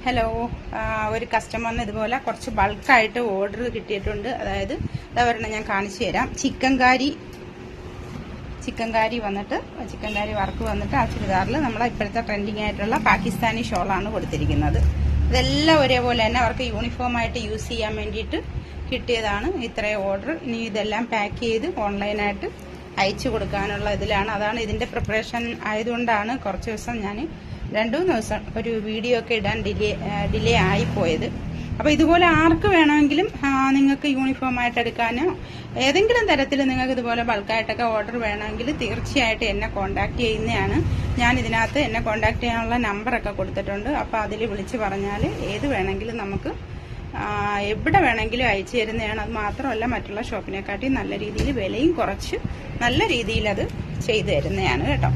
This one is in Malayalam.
ഹലോ, ഒരു കസ്റ്റമറിന് ഇതുപോലെ കുറച്ച് ബൾക്കായിട്ട് ഓർഡർ കിട്ടിയിട്ടുണ്ട്. അതായത് ഒരെണ്ണം ഞാൻ കാണിച്ചു തരാം. ചിക്കൻ കാരി വന്നിട്ട് ചിക്കൻ കാരി വർക്ക് വന്നിട്ട് ആ ചുരിദാറിൽ നമ്മളെ ഇപ്പോഴത്തെ ട്രെൻഡിങ് ആയിട്ടുള്ള പാകിസ്ഥാനി ഷോളാണ് കൊടുത്തിരിക്കുന്നത്. ഇതെല്ലാം ഒരേപോലെ തന്നെ അവർക്ക് യൂണിഫോം ആയിട്ട് യൂസ് ചെയ്യാൻ വേണ്ടിയിട്ട് കിട്ടിയതാണ് ഇത്രയും ഓർഡർ. ഇനി ഇതെല്ലാം പാക്ക് ചെയ്ത് ഓൺലൈനായിട്ട് അയച്ചു കൊടുക്കാനുള്ള ഇതിലാണ്. അതാണ് ഇതിന്റെ പ്രിപ്പറേഷൻ ആയതുകൊണ്ടാണ് കുറച്ച് ദിവസം ഞാൻ 2-3 ദിവസം ഒരു വീഡിയോ ഒക്കെ ഇടാൻ ഡിലേ ആയിപ്പോയത്. അപ്പോൾ ഇതുപോലെ ആർക്ക് വേണമെങ്കിലും നിങ്ങൾക്ക് യൂണിഫോം ആയിട്ട് എടുക്കാനോ ഏതെങ്കിലും തരത്തിൽ നിങ്ങൾക്ക് ഇതുപോലെ ബൾക്കായിട്ടൊക്കെ ഓർഡർ വേണമെങ്കിൽ തീർച്ചയായിട്ടും എന്നെ കോൺടാക്ട് ചെയ്യുന്നതാണ്. ഞാൻ ഇതിനകത്ത് എന്നെ കോൺടാക്ട് ചെയ്യാനുള്ള നമ്പറൊക്കെ കൊടുത്തിട്ടുണ്ട്. അപ്പോൾ അതിൽ വിളിച്ച് പറഞ്ഞാൽ ഏത് വേണമെങ്കിലും നമുക്ക് എവിടെ വേണമെങ്കിലും അയച്ചു തരുന്നതാണ്. അത് മാത്രമല്ല മറ്റുള്ള ഷോപ്പിനെക്കാട്ടി നല്ല രീതിയിൽ വിലയും കുറച്ച് നല്ല രീതിയിൽ അത് ചെയ്തു തരുന്നതാണ് കേട്ടോ.